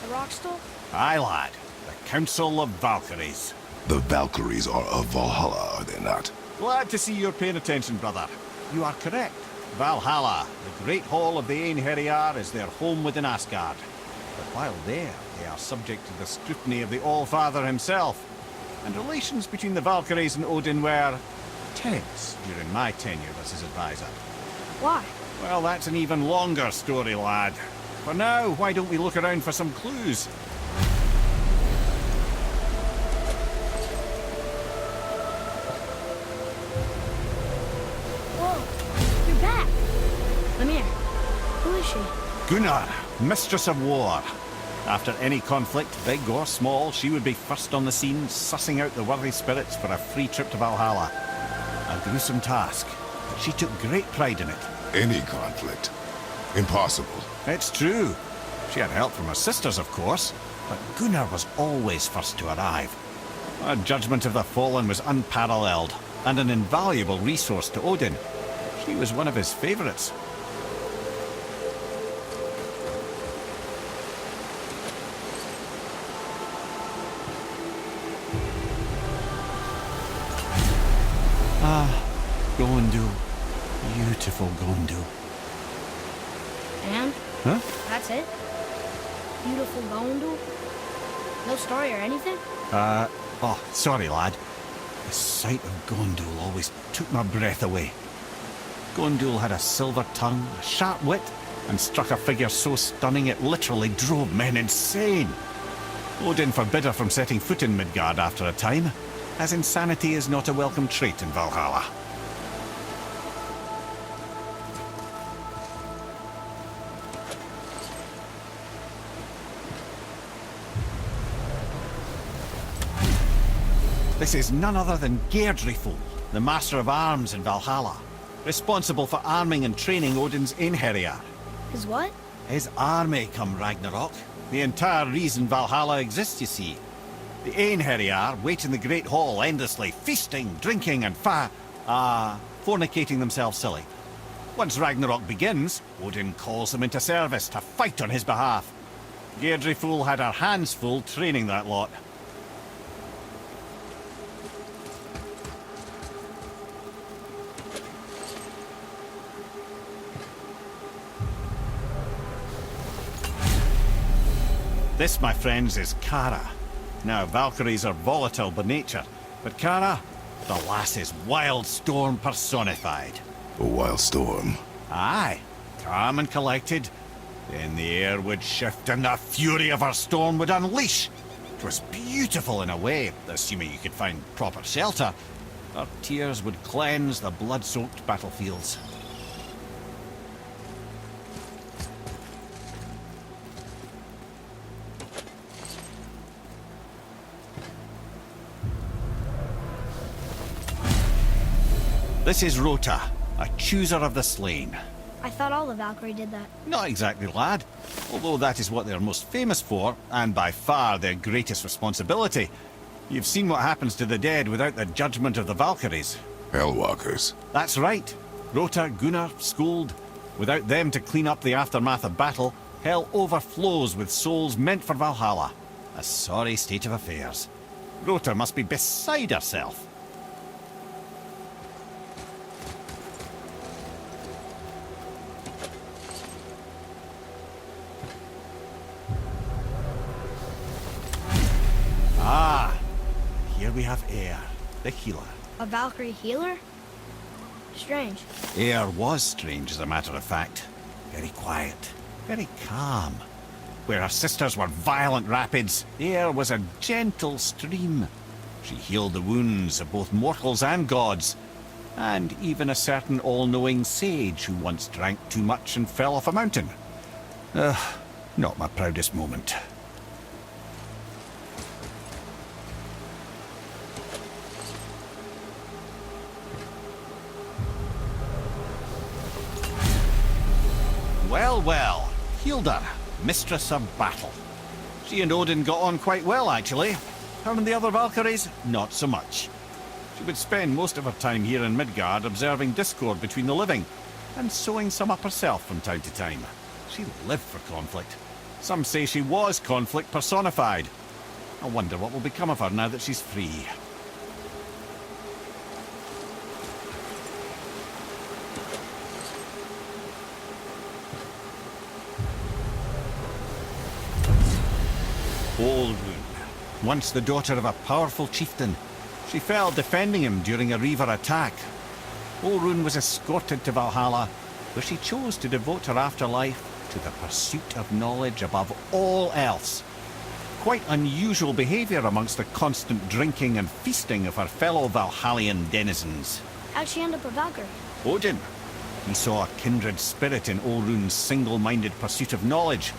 The Rockstall? Aye, lad. The Council of Valkyries. The Valkyries are of Valhalla, are they not? Glad to see you're paying attention, brother. You are correct. Valhalla, the great hall of the Einherjar, is their home within Asgard. But while there, they are subject to the scrutiny of the All-Father himself. And relations between the Valkyries and Odin were tense during my tenure as his advisor. Why? Well, that's an even longer story, lad. For now, why don't we look around for some clues? Whoa, you're back. Mimir, who is she? Gunnar, Mistress of War. After any conflict, big or small, she would be first on the scene, sussing out the worthy spirits for a free trip to Valhalla. A gruesome task, but she took great pride in it. Any conflict. Impossible. It's true. She had help from her sisters, of course, but Gunnar was always first to arrive. Her judgment of the fallen was unparalleled, and an invaluable resource to Odin. She was one of his favourites. Ah, Gondu. Beautiful Gondu. And? Huh? That's it? Beautiful Gondul? No story or anything? Oh, sorry, lad. The sight of Gondul always took my breath away. Gondul had a silver tongue, a sharp wit, and struck a figure so stunning it literally drove men insane. Odin forbid her from setting foot in Midgard after a time, as insanity is not a welcome trait in Valhalla. This is none other than Geirdriful, the Master of Arms in Valhalla, responsible for arming and training Odin's Einherjar. His what? His army come Ragnarok. The entire reason Valhalla exists, you see. The Einherjar wait in the Great Hall endlessly, feasting, drinking, and fornicating themselves silly. Once Ragnarok begins, Odin calls them into service to fight on his behalf. Geirdriful had her hands full training that lot. This, my friends, is Kara. Now, Valkyries are volatile by nature, but Kara, the lass is wild storm personified. A wild storm. Aye, calm and collected. Then the air would shift and the fury of her storm would unleash. It was beautiful in a way, assuming you could find proper shelter. Her tears would cleanse the blood-soaked battlefields. This is Rota, a chooser of the slain. I thought all the Valkyrie did that. Not exactly, lad. Although that is what they're most famous for, and by far their greatest responsibility. You've seen what happens to the dead without the judgment of the Valkyries. Hellwalkers. That's right. Rota, Gunnar, Skuld. Without them to clean up the aftermath of battle, hell overflows with souls meant for Valhalla. A sorry state of affairs. Rota must be beside herself. Ah, here we have Eir, the healer. A Valkyrie healer? Strange. Eir was strange, as a matter of fact. Very quiet, very calm. Where her sisters were violent rapids, Eir was a gentle stream. She healed the wounds of both mortals and gods, and even a certain all-knowing sage who once drank too much and fell off a mountain. Not my proudest moment. Well, well, Hilda, Mistress of Battle. She and Odin got on quite well, actually. Her and the other Valkyries, not so much. She would spend most of her time here in Midgard observing discord between the living, and sewing some up herself from time to time. She lived for conflict. Some say she was conflict personified. I wonder what will become of her now that she's free. Olrun, once the daughter of a powerful chieftain. She fell defending him during a Reaver attack. Olrun was escorted to Valhalla, where she chose to devote her afterlife to the pursuit of knowledge above all else. Quite unusual behaviour amongst the constant drinking and feasting of her fellow Valhallian denizens. How'd she end up a Valkyrie? Odin. He saw a kindred spirit in Olrun's single-minded pursuit of knowledge.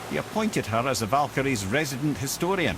He appointed her as the Valkyrie's resident historian.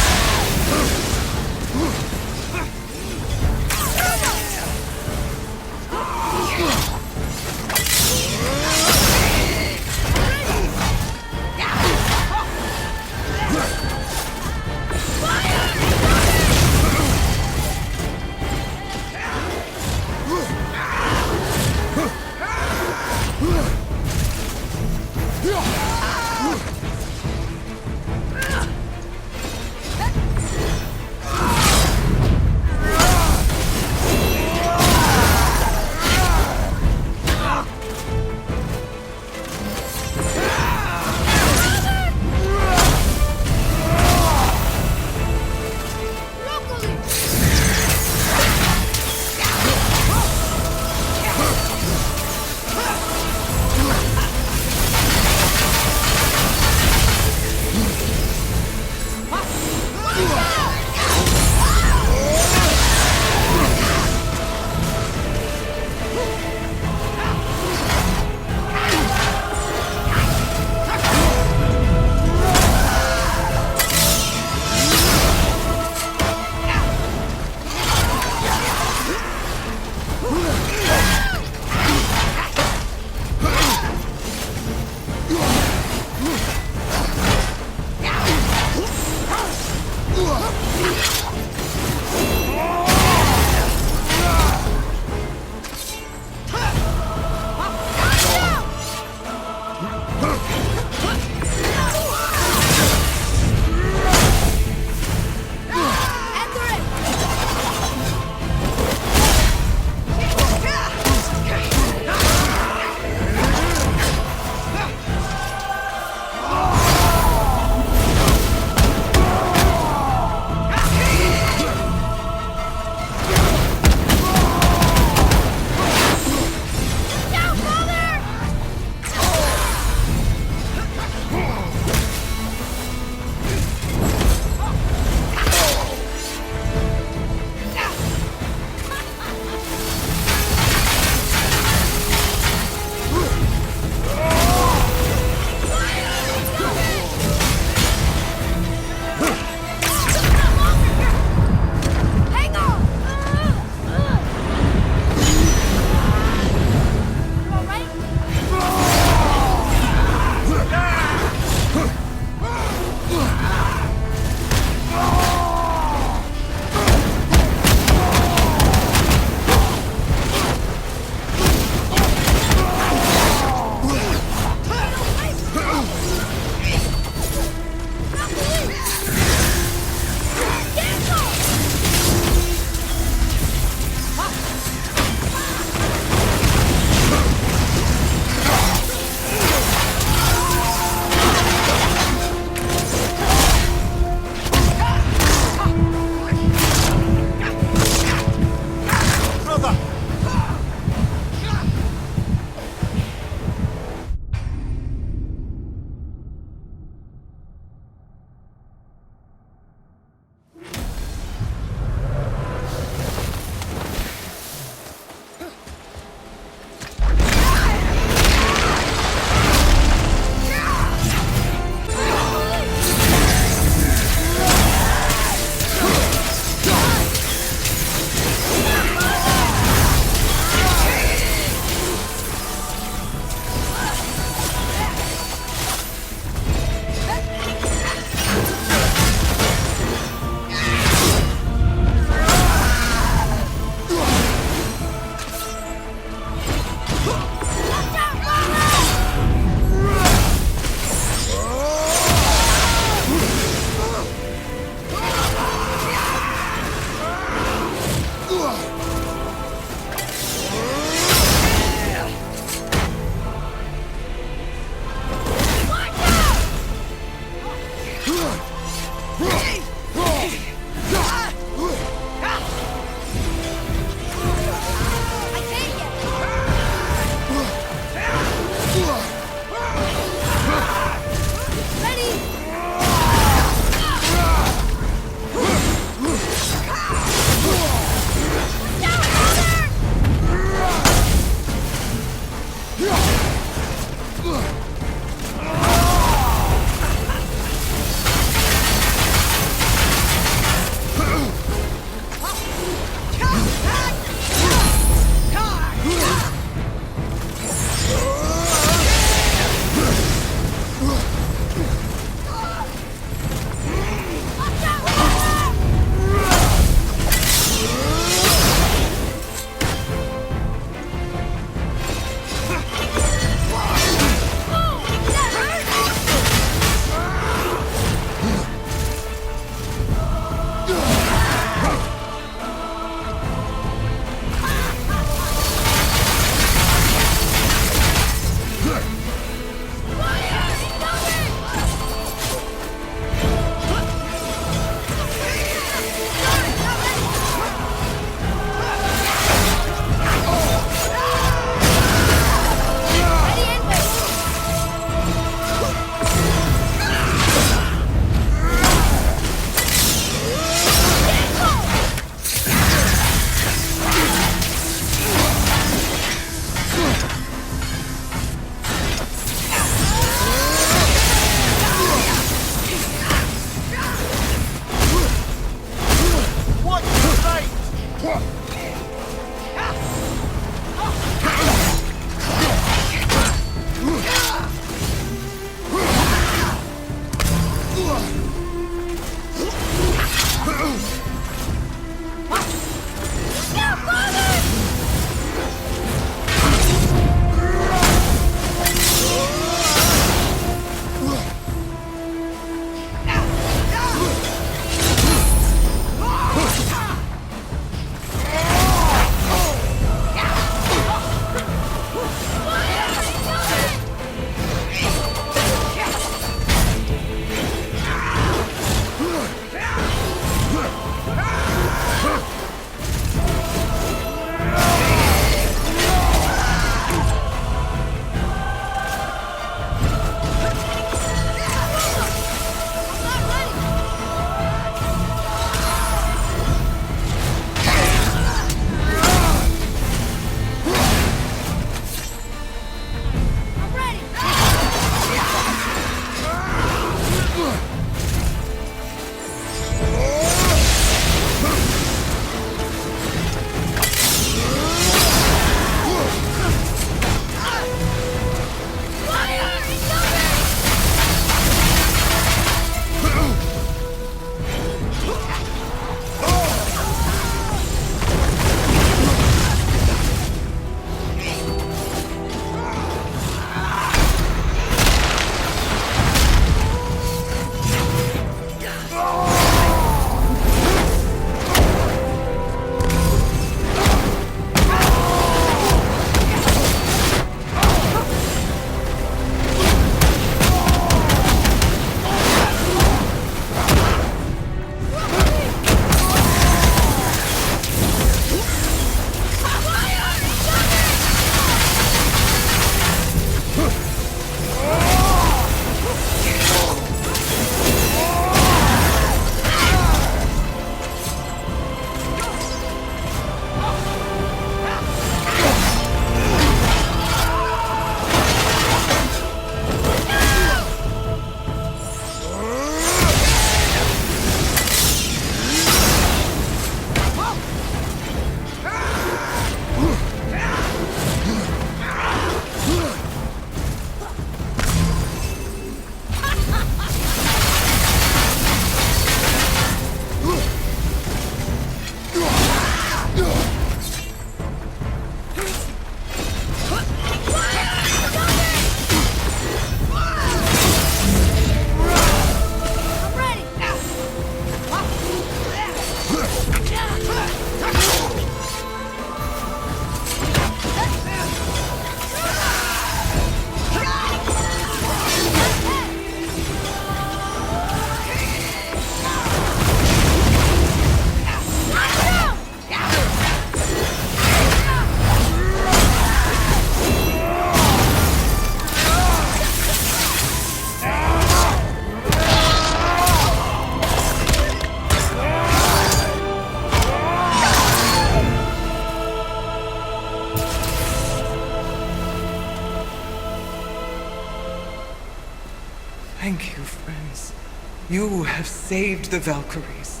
You have saved the Valkyries.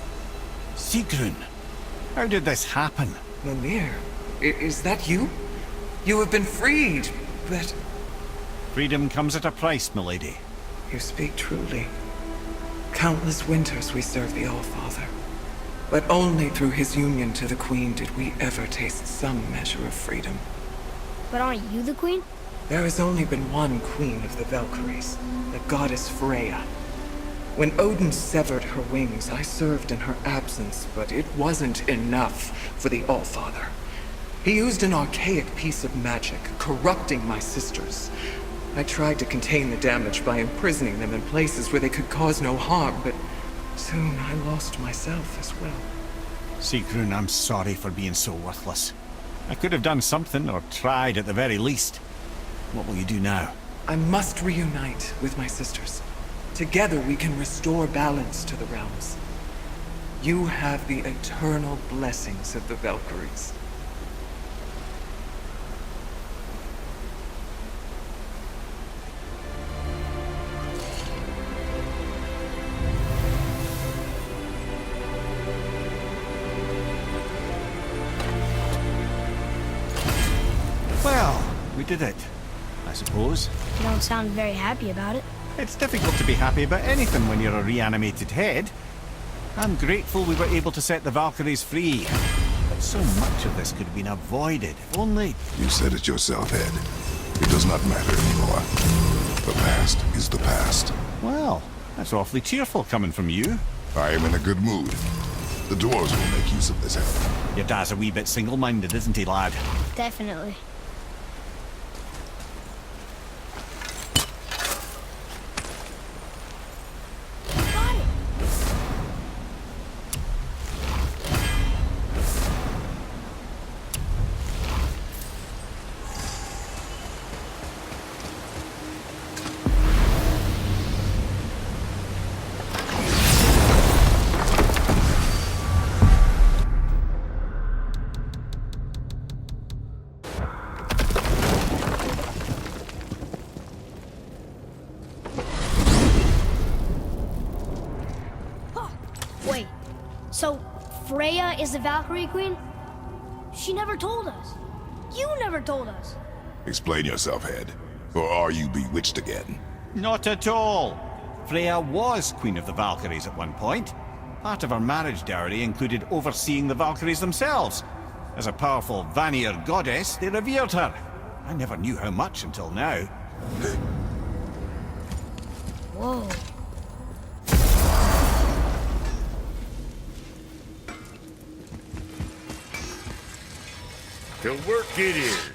Sigrun, how did this happen? Mimir, is that you? You have been freed, but... Freedom comes at a price, milady. You speak truly. Countless winters we served the All-Father. But only through his union to the Queen did we ever taste some measure of freedom. But aren't you the queen? There has only been one Queen of the Valkyries, the goddess Freya. When Odin severed her wings, I served in her absence, but it wasn't enough for the All-Father. He used an archaic piece of magic, corrupting my sisters. I tried to contain the damage by imprisoning them in places where they could cause no harm, but soon I lost myself as well. Sigrun, I'm sorry for being so worthless. I could have done something, or tried at the very least. What will you do now? I must reunite with my sisters. Together we can restore balance to the realms. You have the eternal blessings of the Valkyries. Well, we did it, I suppose. You don't sound very happy about it. It's difficult to be happy about anything when you're a reanimated head. I'm grateful we were able to set the Valkyries free. But so much of this could have been avoided, if only... You said it yourself, Ed. It does not matter anymore. The past is the past. Well, that's awfully cheerful coming from you. I am in a good mood. The dwarves will make use of this help. Your dad's a wee bit single-minded, isn't he, lad? Definitely. Got it! Wait, so Freya is the Valkyrie Queen? She never told us. You never told us. Explain yourself, Ed. Or are you bewitched again? Not at all. Freya was Queen of the Valkyries at one point. Part of her marriage dowry included overseeing the Valkyries themselves. As a powerful Vanir goddess, they revered her. I never knew how much until now. Whoa. To work it is.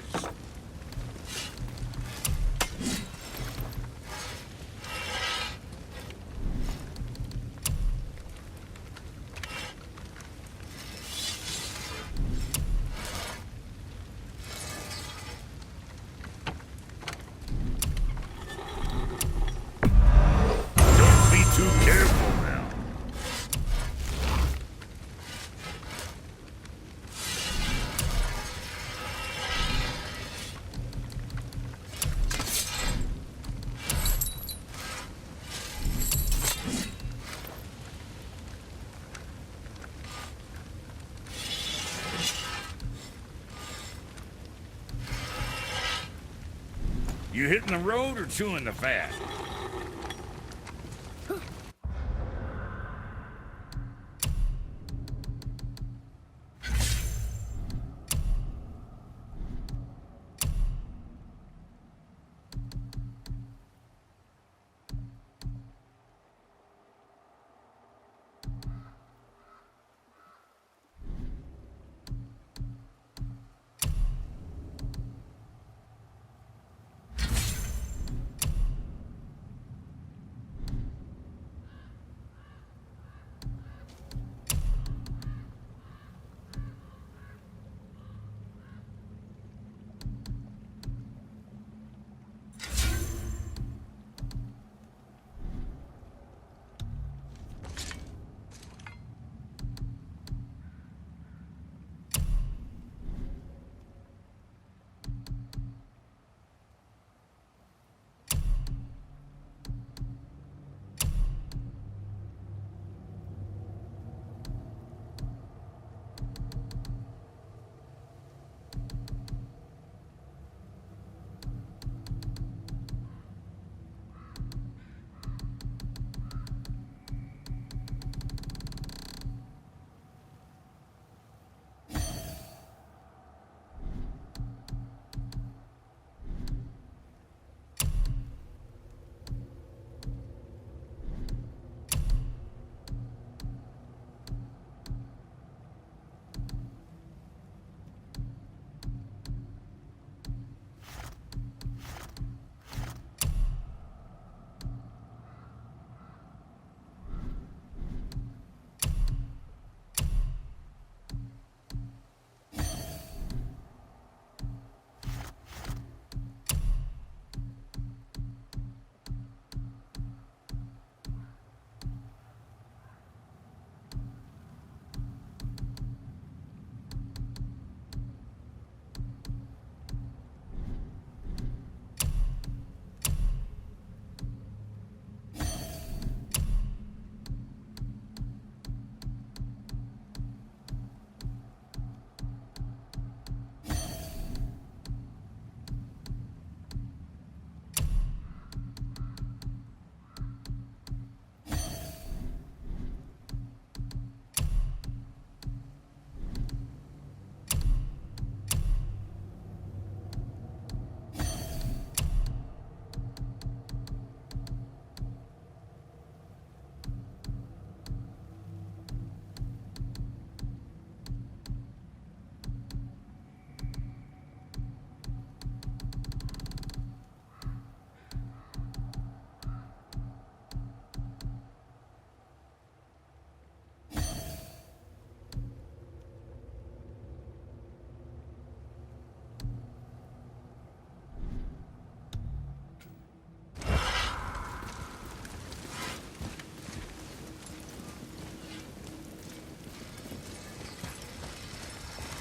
Don't be too careful now. You hitting the road or chewing the fat?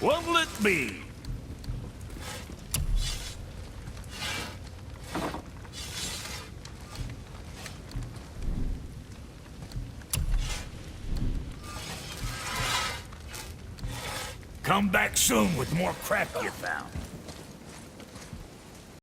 What'll it be? Come back soon with more crap you found.